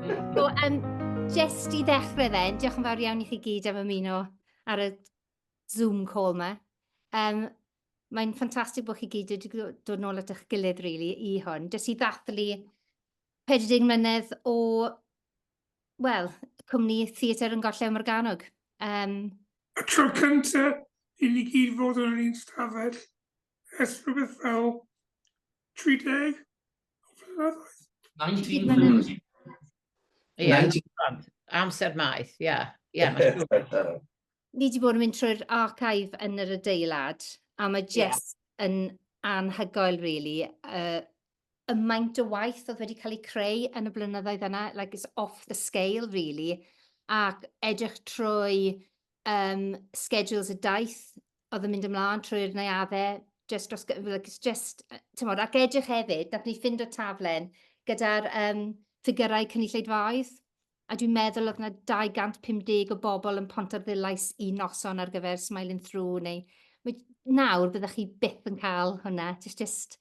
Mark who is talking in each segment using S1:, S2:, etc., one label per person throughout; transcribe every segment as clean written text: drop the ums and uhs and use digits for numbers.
S1: So, just I ddechrau then, diolch yn fawr iawn i chi gyd am ymuno ar y Zoom call yma. Mae'n ffantastig bod chi gyd wedi dod nôl at eich gilydd, really, i hwn. Jyst i ddathlu 40 mlynedd o, wel, cwmni Theatr Gorllewin Morgannwg.
S2: Y tro cyntaf i ni gyd fod yn yr un stafell ers rhywbeth fel 30 flynyddoedd.
S3: 19 flynedd.
S4: Ie, amser maith, ie. Ie, mae'n siŵr.
S1: Ni wedi bod yn mynd trwy'r archive yn yr adeilad, a mae just yn anhygoel, really. Y maint o waith oedd wedi cael ei creu yn y blynyddoedd yna, like it's off the scale, really. Ac edrych trwy schedules y daith oedd yn mynd ymlaen trwy'r neuaddau, just dros, like it's just, tymod, ac edrych hefyd, dath ni ffind o taflen gyda'r ffigurau cynulleidfaoedd. A dwi'n meddwl oedd yna 250 o bobl yn Pontarddulais i noson ar gyfer Smiling Through, neu nawr byddwch chi byth yn cael hwnna. It's just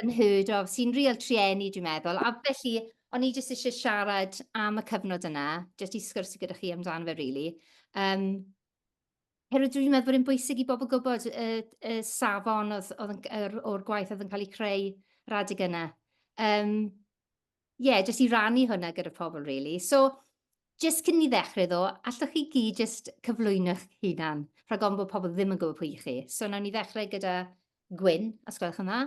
S1: unheard of. Sy'n real trieni, dwi'n meddwl. A felly, o'n i jyst eisiau siarad am y cyfnod yna, jyst i sgwrsi gyda chi amdano fe, really. Herwydd dwi'n meddwl bod yn bwysig i bobl gwybod y safon o'r gwaith oedd yn cael ei creu radig yna. Jyst i rannu hwnna gyda pobl, really. So, jyst cyn i ddechrau ddo, allwch chi gyd jyst cyflwyno'ch hunan, rhag ofn bod pobl ddim yn gwybod pwy i chi. So, nawn ni ddechrau gyda Gwyn, os gwelwch yn dda.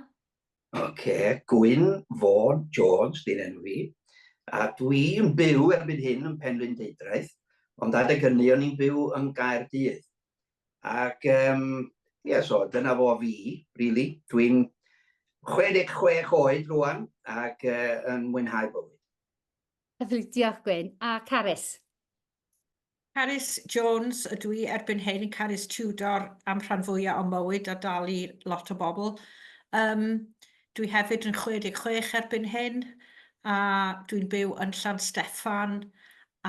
S5: Gwyn Vaughan Jones, di'n enw fi. A dwi'n byw erbyn hyn yn Penblwydd, ond adeg hynny o'n i'n byw yn Gaerdydd. Ac, so, dyna fo fi, really. Dwi'n 66 oed rwan ac yn mwynhau bywyd.
S1: Diolch, Gwyn. A Carys?
S6: Carys Jones ydw i erbyn hyn yn Carys Tudor am rhan fwyaf o mywyd a dal i lot o bobl. Dwi hefyd yn 66 erbyn hyn a dwi'n byw yn Llansteffan a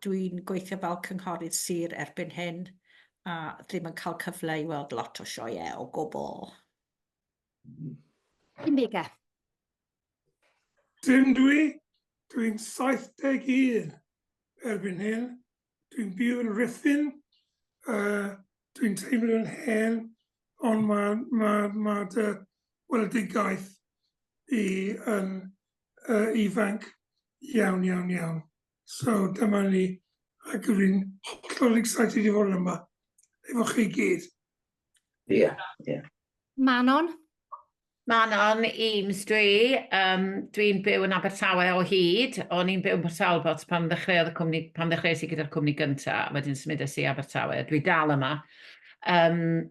S6: dwi'n gweithio fel cynghorydd sir erbyn hyn a ddim yn cael cyfle i weld lot o sioeau o gwbl.
S1: Ymega.
S2: Dim dwi'n 71 erbyn hyn. Dwi'n byw yn Rhuthun. Dwi'n teimlo'n hen, ond mae dy weledigaeth i yn ifanc iawn. So dyma ni, ac rwy'n hollol excited i fod yma, efo chi gyd.
S5: Ie.
S1: Manon?
S4: Manon, Eames dwi'n byw yn Abertawe o hyd. O'n i'n byw yn Port Talbot pan ddechreuodd y cwmni, pan ddechreuais i gyda'r cwmni gyntaf, wedyn symudais i Abertawe. Dwi dal yma. Mae'n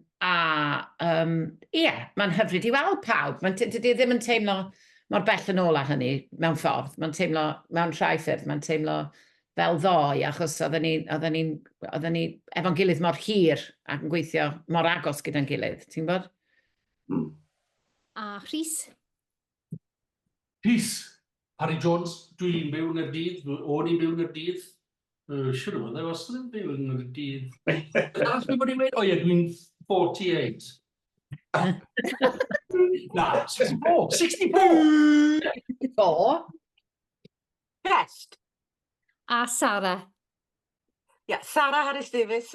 S4: hyfryd i weld pawb. Dydy ddim yn teimlo mor bell yn ôl â hynny mewn ffordd. Mae'n teimlo mewn rhai ffyrdd, mae'n teimlo fel ddoe, achos oedden ni efo'n gilydd mor hir ac yn gweithio mor agos gyda'n gilydd. Ti'n bod?
S1: A Rhys?
S3: Rhys, Harry Jones, dwi'n byw yn y dydd, o'n i'n byw yn y dydd. Siwr o fod, wastad yn byw yn y dydd. Arall fi bod i'n dweud? O ie, dwi'n 48. Na, 64. 64!
S4: 64?
S7: Best.
S1: A Sara?
S7: Sara Harris Davies.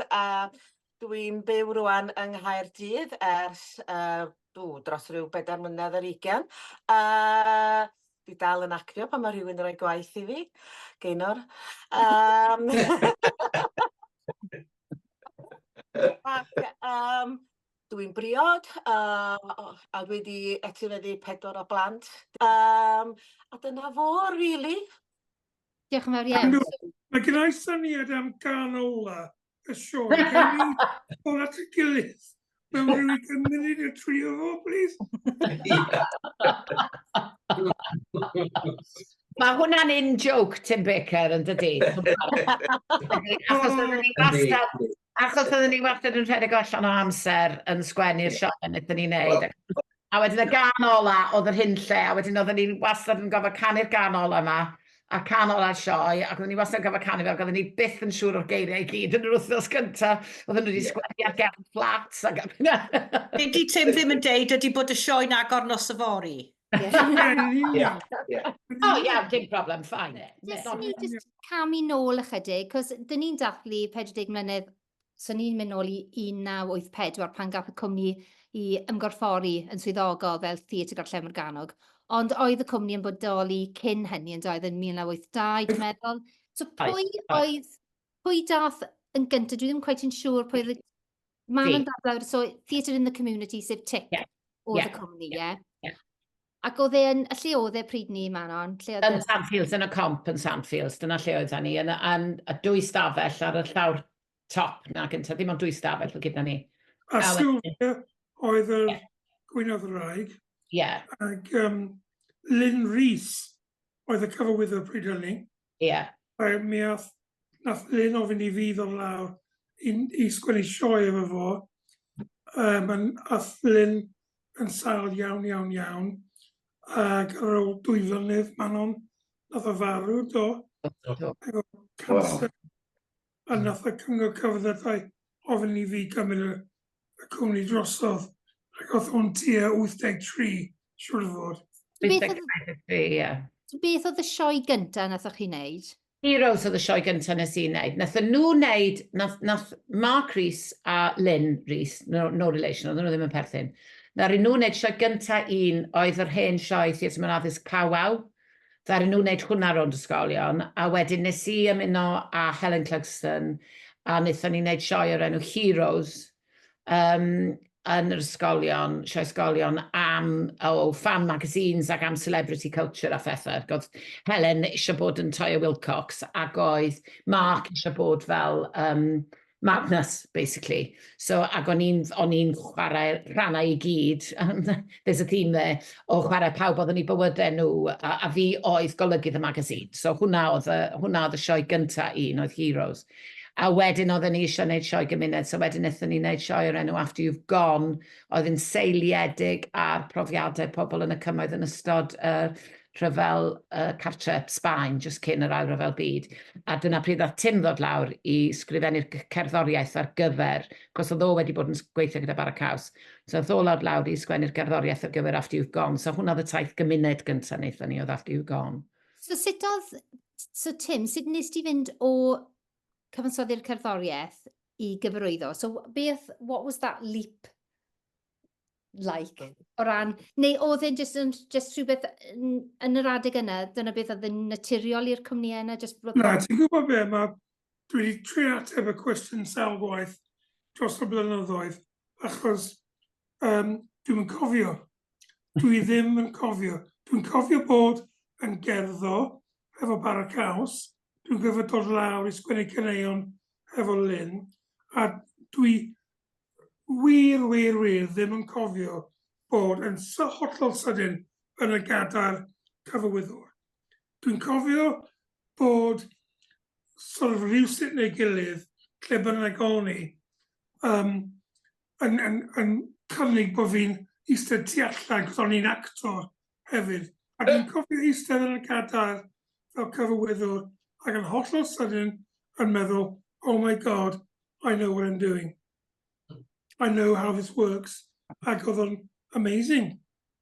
S7: Dwi'n byw rwan yng Nghaerdydd ers dros rhyw 4 mlynedd ar 20. Dwi dal yn actio pan mae rhywun yn rhoi gwaith i fi, Geinor. Dwi'n briod a dwi wedi etifeddu 4 o blant. A dyna fo, really.
S1: Diolch yn fawr iawn.
S2: Mae gen i syniad am gan ola y sioe. Can ni ôl at y gilydd? Mewn rhywun munud y 3 o fo, please?
S4: Mae hwnna'n in-joke, Tim Baker, yn dydi? Achos oedden ni wastad yn rhedeg allan o amser yn sgwennu'r sioe wnaethon ni'n neud. A wedyn y gan ola oedd yr hynlle, a wedyn oedden ni wastad yn gofod canu'r gan ola yma, a can ola'r sioe, ac oedden ni wastad yn gofod canu fe, ac oedden ni byth yn siŵr o'r geiriau i gyd yn yr wythnos gyntaf. Oedden nhw wedi sgwennu ar gefn fflat.
S6: Be di Tim ddim yn deud ydy bod y sioe'n agor nos y fori?
S5: Ie, ie.
S4: O, iawn, dim problem, ffain.
S1: Jyst ni just camu nôl ychydig, cos dyn ni'n dathlu 40 mlynedd, so ni'n mynd nôl i 1984 pan gath y cwmni i ymgorffori yn swyddogol fel Theatr Gorllewin Morgannwg. Ond oedd y cwmni yn bodoli cyn hynny yn doedd yn 1982, dwi'n meddwl. So pwy dath yn gyntaf, dwi ddim cweit yn siŵr pwy oedd Manon dadlawr, so Theatr in the Community, sef TIC oedd y cwmni, ie? Ac oedd e'n, y lle oedd e pryd ni, Manon?
S4: Yn Sandfields, yn y comp yn Sandfields, dyna lle oedd ni, yn y dwy stafell ar y llawr top na gyntaf, ddim ond dwy stafell o gyda ni.
S2: A Sylvia oedd y Gwynedd Wraig.
S4: Ie.
S2: Ac Lynn Rhys oedd y cyfarwyddwr pryd hynny.
S4: Ie.
S2: A mi nath Lynn ofyn i fi ddod lawr i sgwennu sioe efo fo. Ath Lynn yn sal iawn. Ac ar ôl 2 flynedd, Manon, nath o farw, do. Efo cancer. A nath y cyngor cyfleddau ofyn i fi gymryd y cwmni drosodd. Ac oedd hwn tua 83, siwr o fod.
S1: Beth oedd y sioe gyntaf nathoch chi wneud?
S4: Heroes oedd y sioe gyntaf nes i wneud. Nath nhw wneud, nath Mark Rhys a Lynn Rhys, no relation, oedd nhw ddim yn perthyn. Nath nhw wneud sioe gyntaf un oedd yr hen sioe Theatr Mewn Addysg Pawaw. Nath nhw wneud hwnna rownd ysgolion. A wedyn nes i ymuno a Helen Clugston a wnaethon ni wneud sioe o'r enw Heroes yn yr ysgolion, sioe ysgolion am fan magazines ac am celebrity culture a phethau. Oedd Helen eisiau bod yn Toya Wilcox ac oedd Mark eisiau bod fel Magnus, basically. So, ac o'n i'n chwarae rhannau i gyd, there's a theme there, o chwarae pawb oedd yn ei bywydau nhw, a fi oedd golygydd y magazine. So hwnna oedd y sioe gyntaf un, oedd Heroes. A wedyn oedden ni eisiau gwneud sioe gymuned, so wedyn wnaethon ni wneud sioe o'r enw After You've Gone, oedd yn seiliedig ar profiadau pobl yn y cymoedd yn ystod rhyfel cartre Sbaen, jyst cyn yr ail ryfel byd. A dyna pryd oedd Tim ddod lawr i sgrifennu'r cerddoriaeth ar gyfer, cos oedd o wedi bod yn gweithio gyda Bara Caws. So oedd o lawr i sgwennu'r gerddoriaeth ar gyfer After You've Gone. So hwnna oedd y taith gymuned gyntaf wnaethon ni oedd After You've Gone.
S1: So Tim, sut nes ti fynd o cyfansoddi'r cerddoriaeth i gyfarwyddo? So what was that leap like? O ran, neu oedd e'n just rhywbeth yn yr adeg yna, dyna beth oedd yn naturiol i'r cwmnïau yna?
S2: Na, ti'n gwybod be, dwi wedi trio ateb y cwestiwn sawl gwaith dros y blynyddoedd, achos dwi'n cofio. Dwi ddim yn cofio. Dwi'n cofio bod yn gerddo efo Bara Caws. Dwi'n gyfod dod lawr i sgwennu caneuon efo Lynn, a dwi wir ddim yn cofio bod yn hollol sydyn yn y gadair cyfarwyddwr. Dwi'n cofio bod sort of rhywsut neu gilydd, lle bynnag o'n ni, yn cynnig bod fi'n eistedd tu allan, cos o'n i'n actor hefyd. A dwi'n cofio eistedd yn y gadair fel cyfarwyddwr, ac yn hollol sydyn yn meddwl, oh my God, I know what I'm doing. I know how this works. Ac oedd o'n amazing.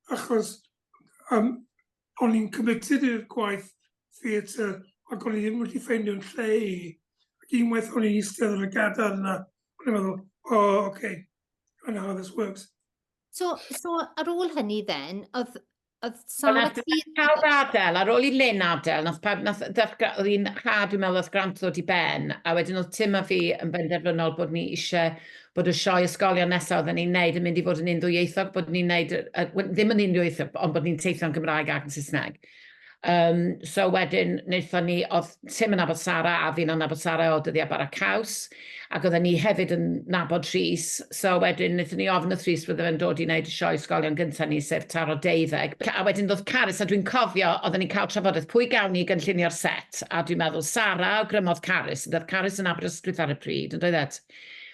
S2: Achos o'n i'n committed i'r gwaith theatr, ac o'n i ddim wedi ffeindio'n lle i. Ac unwaith o'n i'n eistedd yn y gadair yna, o'n i'n meddwl, oh, okay, I know how this works.
S1: So ar ôl hynny then, oedd
S4: Nath pawb adael, ar ôl i Lynn adael, oedd hi'n had, dwi'n meddwl, oedd grant ddod i ben, a wedyn oedd Tim a fi yn benderfynol bod ni eisiau bod y sioe ysgolion nesaf oedden ni'n neud yn mynd i fod yn undwyieithog, bod ni'n neud, ddim yn undwyieithog, ond bod ni'n teithio yn Gymraeg ac yn Saesneg. So wedyn, wnaethon ni, oedd Tim yn nabod Sara a fi'n nabod Sara o dyddiau Bara Caws, ac oedden ni hefyd yn nabod Rhys, so wedyn wnaethon ni ofn y Rhys bydde fe'n dod i wneud y sioe ysgolion gyntaf ni, sef Taro 12. A wedyn dod Caris, a dwi'n cofio, oedden ni'n cael trafodaeth pwy gawn ni gynllunio'r set, a dwi'n meddwl Sara o grymodd Caris, doedd Caris yn Aberystwyth ar y pryd, yn doedd et?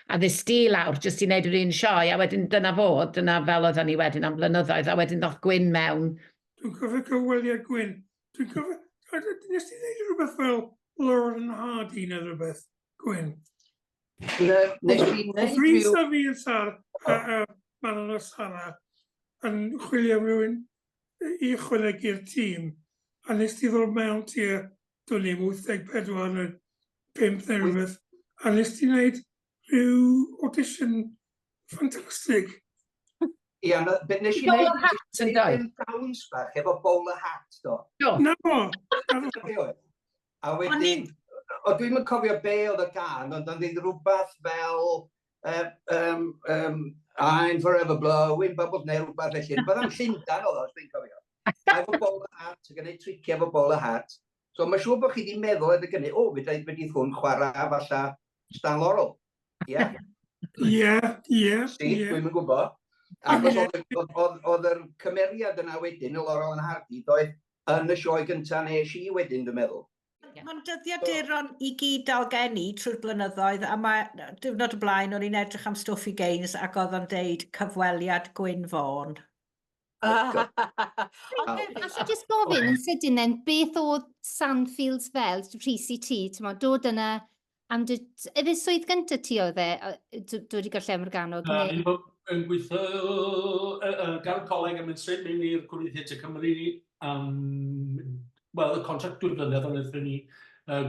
S4: A ddys di lawr, jyst i wneud yr un sioe, a wedyn dyna fel oedden ni wedyn am blynyddoedd, a wedyn ddoth Gwyn mewn.
S2: Dwi'n cofio cyfweliad Gwyn. Dwi'n cofio, nes ti ddeud rhywbeth fel Lawr yn Hardy neu rhywbeth, Gwyn?
S5: Nes i wneud
S2: Rhys a fi yn Sara, Manon o Sara, yn chwilio am rhywun i ychwanegu'r tîm, a nes ti ddod mewn tua, dwi'n ni'n 84 neu 5 neu rhywbeth, a nes ti wneud rhyw audition ffantastig.
S5: Ie, beth nes i
S4: Bowler
S5: wneud?
S4: hat yn dod?
S5: Downs bach, efo bowler hat, do.
S2: Na fo,
S5: A wedyn, o dwi'm yn cofio be oedd y gan, ond oedd rhywbeth fel I'm forever blowing bubbles neu rhywbeth felly. Bydd am Llundan oedd o, os dwi'n cofio. Efo bowler hat, yn gwneud tricio efo bowler hat. So mae'n siŵr bod chi wedi meddwl edrych hynny, o, wedi hwn chwarae falle Stan Laurel. Ie?
S2: Ie.
S5: Dwi'n yn gwybod. Achos oedd yr cymeriad yna wedyn, y Laurel yn Hardy, doedd yn y sioe gyntaf nes i wedyn, dwi'n meddwl.
S6: Mae'n dyddiaduron i gyd dalgeni trwy'r blynyddoedd, a mae diwrnod y blaen o'n i'n edrych am stwff i Gaines ac oedd o'n deud cyfweliad Gwyn Fawn.
S1: Alla jyst gofyn yn sydyn then, beth oedd Sandfields fel, pris i ti, dod yna am ydy swydd gyntaf ti oedd dod i Gorllewin Morgannwg?
S3: Yn gweithio gan coleg yn mynd straight mewn i'r Cwmni Theatr Cymru wel, y contract 2 blynedd ond wnaethon ni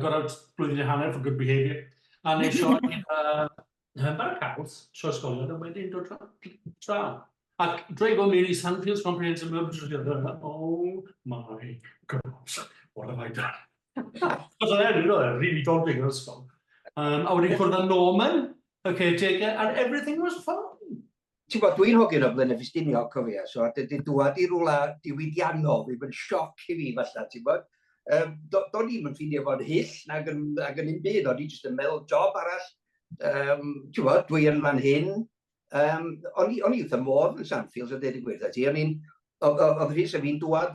S3: gorfod blwyddyn a hanner for good behaviour. A nes sioe Hymbar Caws, sioe ysgolion, a wedyn dod tra. Ac dweud bod mewn i Sandfields Comprehensive Murder, oh my gosh, what have I done? Cos oedd e'n really daunting yr ysgol. A wedyn cwrdd â Norman, y caretaker, and everything was fine.
S5: Ti'n bod, dwi'n hogyn o Blaenau Ffestiniog, cofio, so dydy dŵad i rwla diwydiannol, fydd yn sioc i fi, falle, ti'n bod. Do'n i'm yn ffindio fod hyll, nag yn un byd, o'n i jyst yn meddwl job arall. Ti'n bod, dwi yn fan hyn. O'n i wrth y modd yn Sandfields, o dweud y gwirth, ti. Oedd rhys a fi'n dŵad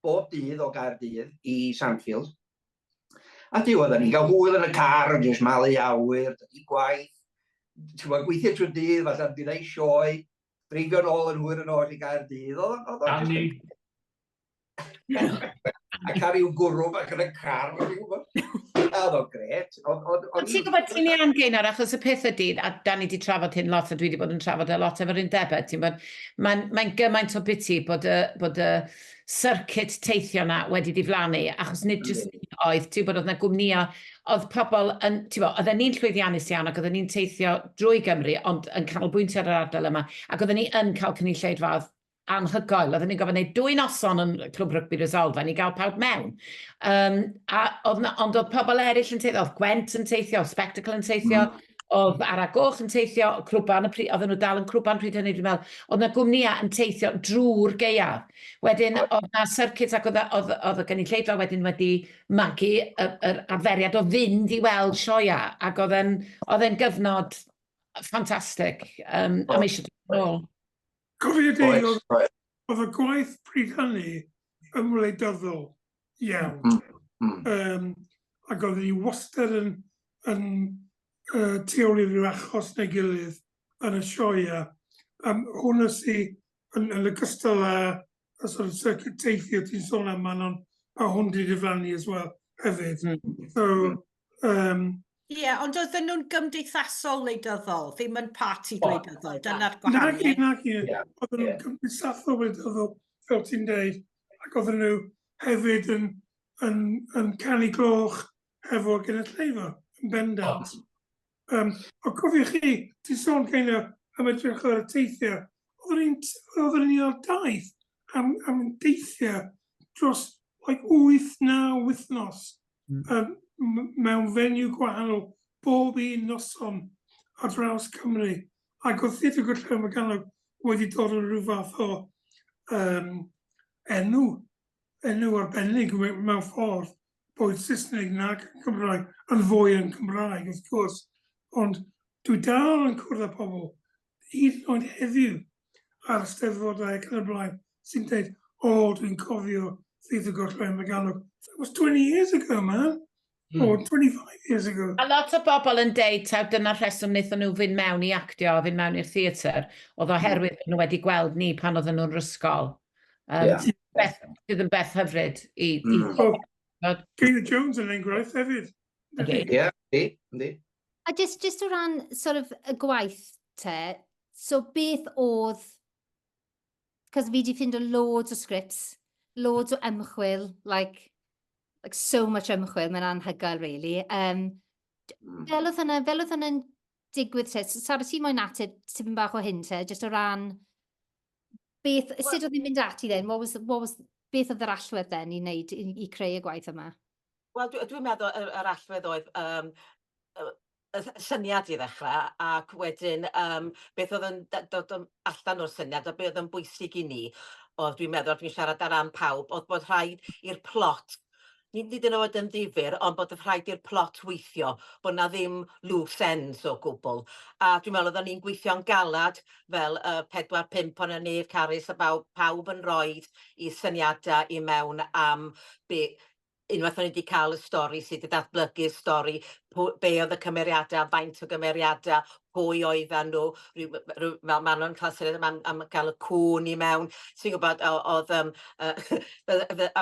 S5: bob dydd o Gaerdydd i Sandfields. A ti oedd, ni'n cael hwyl yn y car, yn jyst malu awyr, dydi gwaith. Ti'n gwybod, gweithio trwy'r dydd, falle am gyda'i sioe, dreifio nôl yn hwyr yn oll i Gaerdydd, a cael i'w gwrw bach yn y car, ti'n gwybod? Oedd o'n gret.
S4: Ti'n gwybod ti'n iawn Geinor, achos y peth ydy, a da ni wedi trafod hyn lot, a dwi wedi bod yn trafod y lot efo'r undebau, ti'n gwybod, mae'n gymaint o biti bod y circuit teithio na wedi diflannu, achos nid jyst oedd, ti'n gwybod, oedd na gwmnïa, oedd pobl yn, ti'n gwybod, oedden ni'n llwyddiannus iawn, ac oedden ni'n teithio drwy Gymru, ond yn canolbwyntio ar yr ardal yma, ac oedden ni yn cael cynulleidfaoedd anhygoel. Oedden ni'n gofyn gwneud 2 noson yn Clwb Rygbi Resolfa, ni gael pawb mewn. Ond oedd pobl eraill yn teithio, oedd Gwent yn teithio, oedd Spectacle yn teithio, oedd Aragoch yn teithio, Clwban, oedden nhw dal yn Clwban pryd hynny, dwi'n meddwl, oedd na gwmnïa yn teithio drwy'r gaeaf. Wedyn, oedd na circuit ac oedd y gynulleidfa wedyn wedi magu yr arferiad o fynd i weld sioia, ac oedd e'n gyfnod ffantastig, a mae eisiau dod yn ôl.
S2: Cofio di, oedd y gwaith pryd hynny yn wleidyddol iawn. Ac oedd ni wastad yn teoli rhyw achos neu gilydd yn y sioia. Hwna sy'n yn ogystal â y sort of circuit teithio ti'n sôn am man, a hwn di diflannu as well hefyd. So,
S6: Ie, ond oedden nhw'n gymdeithasol wleidyddol, ddim yn parti gwleidyddol, dyna'r gwahaniaeth.
S2: Nagi. Oedden nhw'n gymdeithasol wleidyddol, fel ti'n deud, ac oedden nhw hefyd yn canu gloch efo genedlaethau yn bendant. O cofiwch chi, ti'n sôn Geinor am edrych ar y teithio, oedden ni ar daith am deithio dros 8-9 wythnos mewn fenyw gwahanol bob un noson ar draws Cymru. Ac oedd Theatr Gorllewin Morgannwg wedi dod yn rhyw fath o enw arbennig mewn ffordd, boed Saesneg nag Cymraeg, yn fwy yn Cymraeg, wrth gwrs. Ond dwi dal yn cwrdd â pobl, hyd yn oed heddiw ar y Steddfodau ac yn y blaen, sy'n dweud, dwi'n cofio Theatr Gorllewin Morgannwg. That was 20 years ago, man. Or 25 years ago.
S4: A lot o bobl yn deud, taw dyna'r rheswm wnaethon nhw fynd mewn i actio, fynd mewn i'r theatr, oedd oherwydd nhw wedi gweld ni pan oedden nhw'n rysgol. Sydd yn beth hyfryd i...
S2: Geinor Jones yn enghraifft hefyd.
S5: Ie,
S1: A just o ran sort of y gwaith te, so beth oedd, cos fi wedi ffindo loads o scripts, loads o ymchwil, like so much ymchwil, mae'n anhygoel, really. Fel oedd hwnna'n digwydd te, Sara, ti moyn ateb tipyn bach o hyn te, just o ran, sut oedd hi'n mynd ati then? Beth oedd yr allwedd then i wneud, i creu y gwaith yma?
S7: Wel, dwi'n meddwl yr allwedd oedd y syniad i ddechrau, ac wedyn beth oedd yn dod allan o'r syniad, a beth oedd yn bwysig i ni, oedd dwi'n meddwl, dwi'n siarad ar ran pawb, oedd bod rhaid i'r plot, nid yn oed yn ddifyr, ond bod rhaid i'r plot weithio, bod na ddim loose ends o gwbl. A dwi'n meddwl, oedden ni'n gweithio'n galad fel 4-5 o'n nef Carys, a pawb yn roed i syniadau i mewn am unwaith o'n i wedi cael y stori sydd wedi datblygu'r stori, be oedd y cymeriadau, faint o gymeriadau, pwy oedden nhw, fel maen nhw'n cael syniad am gael y cwn i mewn, sy'n gwybod, a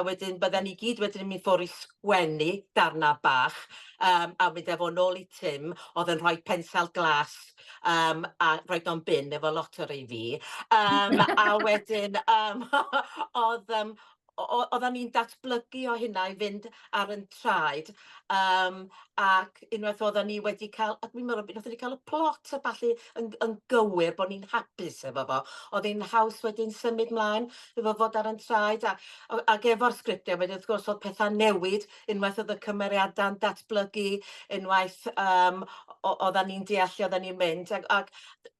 S7: wedyn bydden ni gyd wedyn yn mynd ffwrdd i sgwennu darna bach, a mynd efo nôl i Tim, oedd yn rhoi pensel glas, a roed o'n bin efo lot o'r ei fi, a wedyn oedden ni'n datblygu o hynna i fynd ar yn traed, ac unwaith oedden ni wedi cael, a dwi'n meddwl, oedden ni cael y plot a ballu yn gywir, bod ni'n hapus efo fo. Oedd hi'n haws wedyn symud mlaen efo fod ar yn traed, ac efo'r sgriptiau, wedyn wrth gwrs oedd pethau newid, unwaith oedd y cymeriadau'n datblygu, unwaith oedden ni'n deall, oedden ni'n mynd, ac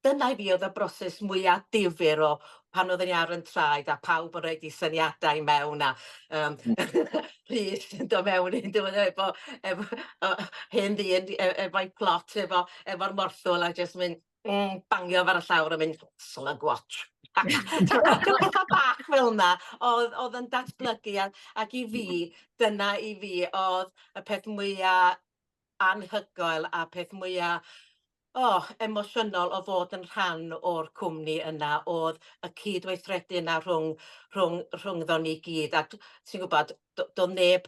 S7: dyna i fi oedd y broses mwyaf difyr o pan oedden ni ar yn traed, a pawb yn rhaid i syniadau mewn, a pryd yn dod mewn efo hyn ddyn, efo'i plot, efo'r morthwl, a jyst mynd bangio far y llawr a mynd slug watch. Pethau bach fel yna, oedd yn datblygu, ac i fi, dyna i fi, oedd y peth mwyaf anhygoel a peth mwyaf emosiynol o fod yn rhan o'r cwmni yna, oedd y cydweithredu yna rhwngddo ni gyd. A ti'n gwybod, do neb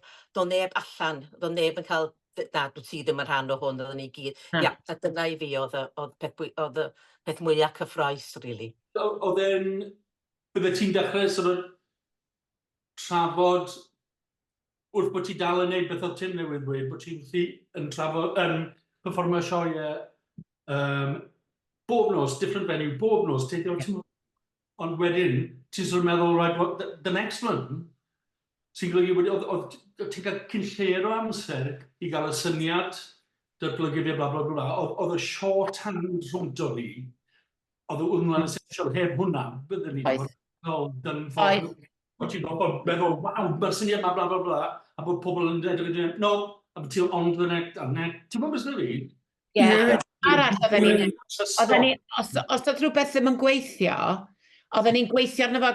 S7: allan, do neb yn cael, na, dwi ti ddim yn rhan o hwn, oedden ni gyd. Ia, a dyna i fi oedd y peth mwyaf cyffroes, rili.
S3: Bydde ti'n dechrau sort of trafod wrth bod ti dal yn neud beth oedd Tim newydd dweud, bod ti'n trafod, performio sioe bob nos, different venue, bob nos, ond wedyn, ti'n sort of meddwl, right, the next one, sy'n golygu wedi, oedd ti'n cael cynlleir o amser i gael y syniad, datblygu fi, bla bla bla, oedd y shorthand rhwngto ni, oedd hwnna'n essential heb hwnna, bydden ni dyn ffordd, bod ti'n meddwl, waw, mae'r syniad yma, bla bla bla, a bod pobl yn dweud, no, a bod ti'n on to the next, ti'n bod beth yna fi?
S4: Ie, arall oedden ni, os oedd rhywbeth ddim yn gweithio, oedden ni'n gweithio arno fo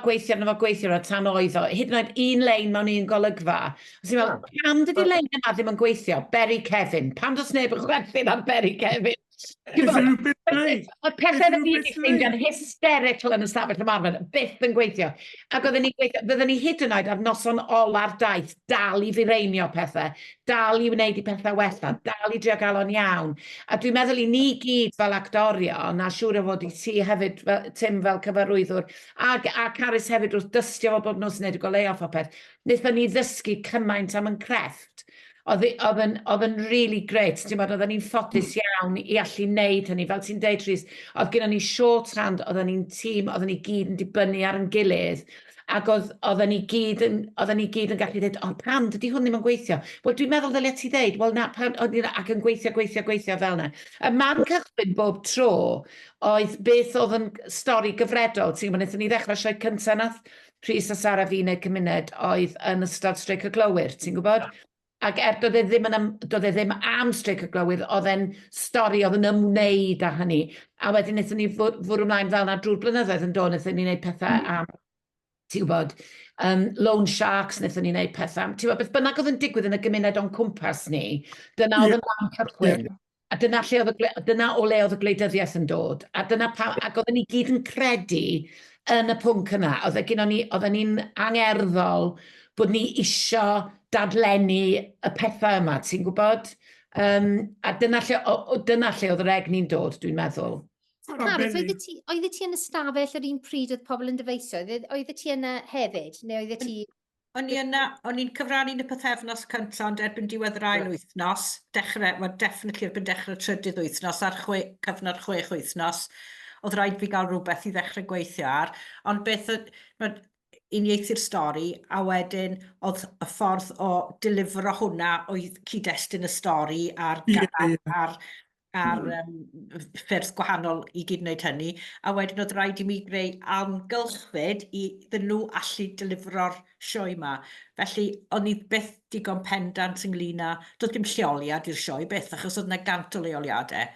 S4: tan oedd o, hyd yn oed un lein mewn un golygfa. Os i'n meddwl, pam dydi lein yma ddim yn gweithio? Berry Kevin. Pam does neb yn chwerthin ar Berry Kevin? Oedd pethau da ni wedi ffeindio'n hysterical yn y stafell ymarfer, byth yn gweithio. Ac bydden ni hyd yn oed ar noson ola'r daith, dal i fireinio pethau, dal i wneud i pethau wella, dal i drio gael o'n iawn. A dwi'n meddwl i ni gyd fel actorion, a siŵr o fod i ti hefyd, Tim fel cyfarwyddwr, a Carys hefyd wrth dystio fo bod nos wneud y goleuoff o peth, wnaethon ni ddysgu cymaint am yn crefft. Oedd yn really great, oedden ni'n ffodus iawn i allu wneud hynny, fel ti'n deud Rhys, oedd gennym ni shorthand, oedden ni'n tîm, oedden ni gyd yn dibynnu ar yn gilydd, ac oedden ni gyd yn gallu dweud, pam, dydy hwn ddim yn gweithio. Wel, dwi'n meddwl ddylia ti dweud, wel na, ac yn gweithio fel yna. Y man cychwyn bob tro oedd beth oedd yn stori gyfredol, ti'n gwybod, wnaethon ni ddechrau sioe cyntaf nath Rhys a Sara fi neu cymuned oedd yn ystod streic y glowyr, ti'n gwybod? Ac doedd e ddim am streic y glowyr, oedd e'n stori oedd yn ymwneud â hynny. A wedyn wnaethon ni fwrw ymlaen fel na drwy'r blynyddoedd yn dod, wnaethon ni wneud pethau am, ti'n gwybod, Loan Sharks, wnaethon ni wneud pethau am, ti'n gwybod, beth bynnag oedd yn digwydd yn y gymuned o'n cwmpas ni, dyna oedd yn man cychwyn. A dyna o le oedd y gwleidyddiaeth yn dod. A oedden ni gyd yn credu yn y pwnc yna. Oedden ni'n angerddol bod ni isio dadlennu y pethau yma, ti'n gwybod? A dyna lle oedd yr egni'n dod, dwi'n meddwl.
S1: Carys, oeddet ti yn y stafell yr un pryd oedd pobl yn dyfeisio? Oeddet ti yna hefyd? Neu oeddet ti...
S6: O'n i'n cyfrannu yn y pythefnos cyntaf, ond erbyn diwedd yr ail wythnos, definitely erbyn dechrau trydydd wythnos, ar cyfnod 6 wythnos, oedd rhaid fi gael rhywbeth i ddechrau gweithio ar, ond beth uniaethu'r stori, a wedyn oedd y ffordd o delifro hwnna oedd cyd-destun y stori a'r ffyrdd gwahanol i gyd wneud hynny, a wedyn oedd rhaid i mi greu amgylchfyd iddyn nhw allu delifro'r sioe yma. Felly, o'n i byth digon pendant ynglyn â, doedd dim lleoliad i'r sioe byth, achos oedd yna gant o leoliadau.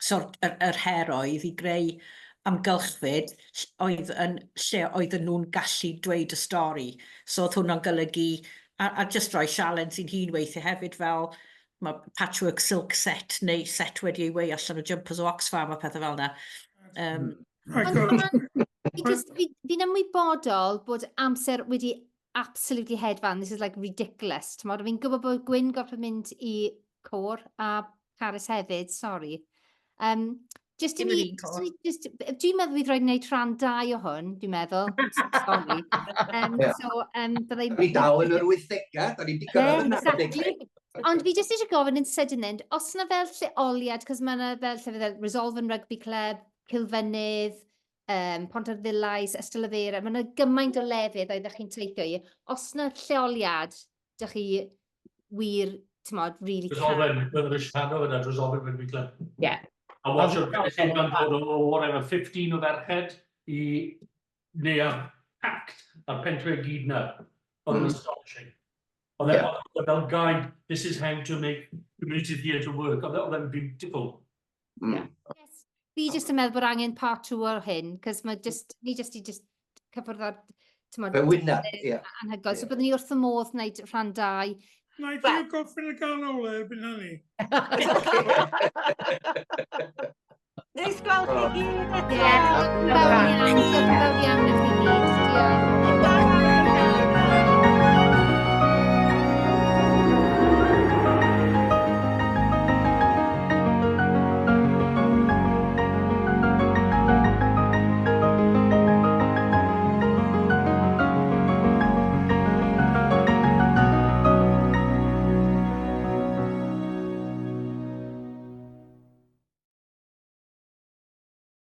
S6: So, yr her oedd i greu amgylchfyd oedd yn lle oedden nhw'n gallu dweud y stori. So, oedd hwnna'n golygu, a just rhoi sialens sy'n hun weithio hefyd fel, mae patchwork silk set neu set wedi ei wei allan o jumpers o Oxfam a pethau fel yna.
S1: Fi'n ymwybodol bod amser wedi absolutely hedfan. This is like ridiculous. Fi'n gwybod bod Gwyn gorfod mynd i côr a Caris hefyd, sorry. Dwi'n meddwl bydd rhaid wneud rhan 2 o hwn, dwi'n meddwl. Sorry.
S5: Ni dal yn yr 80au, da ni wedi gyrraedd yn
S1: exactly. Ond fi jyst eisiau gofyn yn sydyn mynd, os yna fel lleoliad, cos mae yna fel Resolve yn Rugby Club, Cilfynydd, Pontarddulais, Ystylafera, mae yna gymaint o lefydd oeddech chi'n teithio i. Os yna lleoliad, ydych chi wir, ti'n modd, really
S3: Resolve yn Rishado yna, Resolve yn Rugby Club.
S4: Ie.
S3: A watch o'r beth yn dod o 15 o ferched i neu ar pact a'r pentre gyd na. Oedd yn astonishing. Oedd fel guide, this is how to make community theatre work. Oedd e'n beautiful.
S1: Yes. Fi jyst yn meddwl bod angen part 2 o'r hyn, cos ni jyst i cyffwrdd ar anhygoel. So byddwn ni wrth y modd wneud rhan 2.
S2: Na i ti'n goffin y ganol erbyn hynny.
S7: Neis gweld chi gyd eto.
S1: Diolch yn fawr iawn i chi gyd. Diolch.